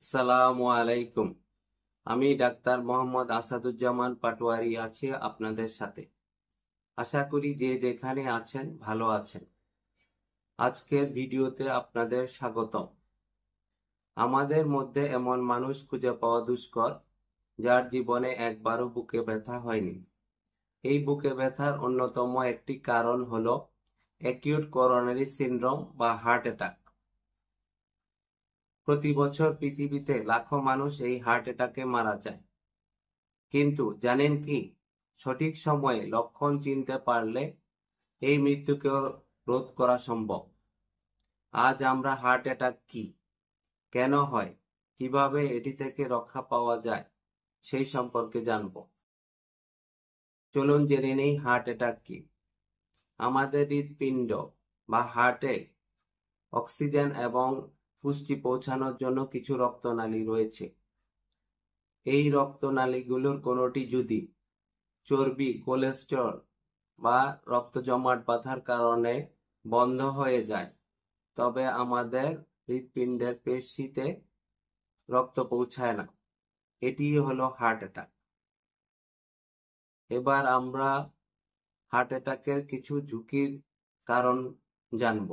আসসালামু আলাইকুম। আমি ডাক্তার মোহাম্মদ আসাদুজ্জামান পাটোয়ারি আছি আপনাদের সাথে। আশা করি যে যেখানে আছেন ভালো আছেন। আজকের ভিডিওতে আপনাদের স্বাগতম। আমাদের মধ্যে এমন মানুষ খুঁজে পাওয়া দুষ্কর যার জীবনে একবারও বুকে ব্যথা হয়নি। এই বুকে ব্যথার অন্যতম একটি কারণ হলো অ্যাকিউট করোনারি সিনড্রোম বা হার্ট অ্যাটাক। প্রতি বছর পৃথিবীতে লাখো মানুষ এই হার্ট অ্যাটাকে মারা যায়। কিন্তু জানেন কি, সঠিক সময়ে লক্ষণ চিনতে পারলে এই মৃত্যুকেও রোধ করা সম্ভব। আজ আমরা হার্ট অ্যাটাক কি, কেন হয়, কিভাবে এটি থেকে রক্ষা পাওয়া যায় সেই সম্পর্কে জানব। চলুন জেনে নেই হার্ট অ্যাটাক কি। আমাদের হৃৎপিণ্ড বা হার্টে অক্সিজেন এবং পুষ্টি পৌঁছানোর জন্য কিছু রক্তনালী রয়েছে। এই রক্তনালীগুলোর কোনোটি যদি চর্বি, কোলেস্টেরল বা রক্ত জমাট বাঁধার কারণে বন্ধ হয়ে যায়, তবে আমাদের হৃৎপিণ্ডের পেশিতে রক্ত পৌঁছায় না। এটি হলো হার্ট অ্যাটাক। এবার আমরা হার্ট অ্যাটাকের কিছু ঝুঁকির কারণ জানব।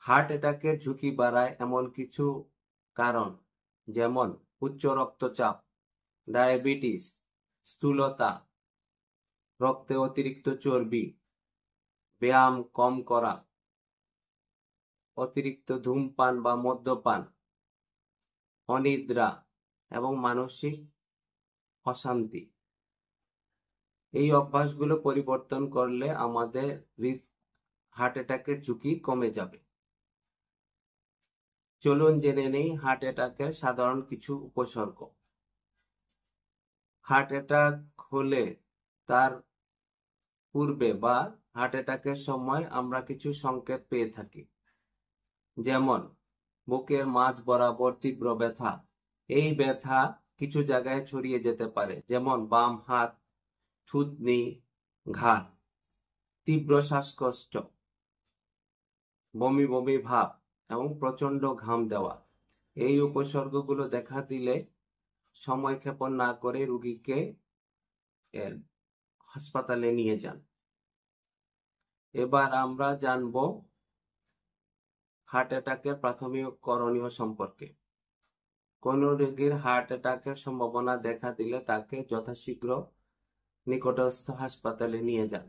হার্ট অ্যাটাকের ঝুঁকি বাড়ায় এমন কিছু কারণ যেমন উচ্চ রক্তচাপ, ডায়াবেটিস, স্থূলতা, রক্তে অতিরিক্ত চর্বি, ব্যায়াম কম করা, অতিরিক্ত ধূমপান বা মদ্যপান, অনিদ্রা এবং মানসিক অশান্তি। এই অভ্যাসগুলো পরিবর্তন করলে আমাদের হার্ট অ্যাটাকের ঝুঁকি কমে যাবে। চলুন জেনে নেই হার্ট অ্যাটাকের সাধারণ কিছু উপসর্গ। হার্ট অ্যাটাক হলে তার পূর্বে বা হার্ট অ্যাটাকের সময় আমরা কিছু সংকেত পেয়ে থাকি, যেমন বুকের মাঝ বরাবর তীব্র ব্যথা। এই ব্যথা কিছু জায়গায় ছড়িয়ে যেতে পারে, যেমন বাম হাত, থুতনি, ঘাড়। তীব্র শ্বাসকষ্ট, বমি বমি ভাব এবং প্রচন্ড ঘাম দেওয়া। এই উপসর্গগুলো দেখা দিলে সময় ক্ষেপণ না করে রোগীকে হাসপাতালে নিয়ে যান। এবার আমরা জানব হার্ট অ্যাটাকের প্রাথমিক করণীয় সম্পর্কে। কোন রোগীর হার্ট অ্যাটাকের সম্ভাবনা দেখা দিলে তাকে যথাশীঘ্র নিকটস্থ হাসপাতালে নিয়ে যান।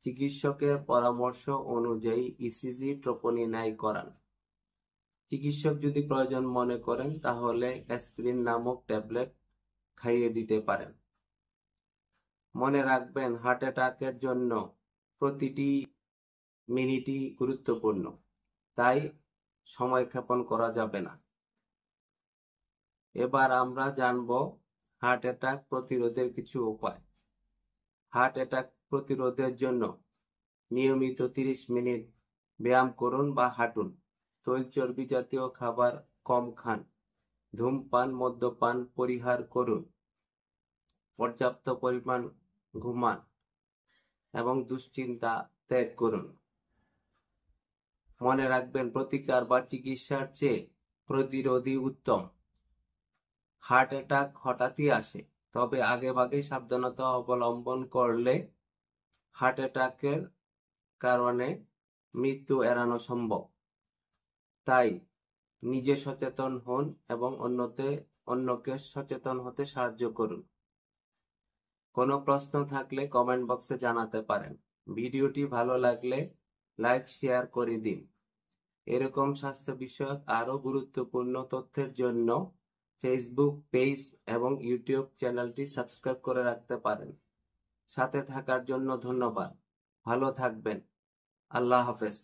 চিকিৎসকের পরামর্শ অনুযায়ী ইসিজি, ট্রোপোনিনাই করান। চিকিৎসক যদি প্রয়োজন মনে করেন তাহলে অ্যাসপিরিন নামক ট্যাবলেট খাইয়ে দিতে পারেন। মনে রাখবেন, হার্ট অ্যাটাকের জন্য প্রতিটি মিনিটই গুরুত্বপূর্ণ, তাই সময় ক্ষেপণ করা যাবে না। এবার আমরা জানব হার্ট অ্যাটাক প্রতিরোধের কিছু উপায়। হার্ট অ্যাটাক প্রতিরোধের জন্য নিয়মিত 30 মিনিট ব্যায়াম করুন বা হাঁটুন। তৈল চর্বি জাতীয় খাবার কম খান। ধূমপান, মদ্যপান পরিহার করুন। পর্যাপ্ত পরিমাণ ঘুমান এবং দুশ্চিন্তা ত্যাগ করুন। মনে রাখবেন, প্রতিকার বা চিকিৎসার চেয়ে প্রতিরোধই উত্তম। হার্ট অ্যাটাক হঠাৎই আসে, তবে আগেভাগে সাবধানতা অবলম্বন করলে হার্ট অ্যাটাকের কারণে মৃত্যু এড়ানো সম্ভব। তাই নিজে সচেতন হন এবং অন্যকে সচেতন হতে সাহায্য করুন। কোনো প্রশ্ন থাকলে কমেন্ট বক্সে জানাতে পারেন। ভিডিওটি ভালো লাগলে লাইক, শেয়ার করে দিন। এরকম স্বাস্থ্য বিষয়ক আরো গুরুত্বপূর্ণ তথ্যের জন্য ফেসবুক পেজ এবং ইউটিউব চ্যানেলটি সাবস্ক্রাইব করে রাখতে পারেন। সাথে থাকার জন্য ধন্যবাদ। ভালো থাকবেন। আল্লাহ হাফেজ।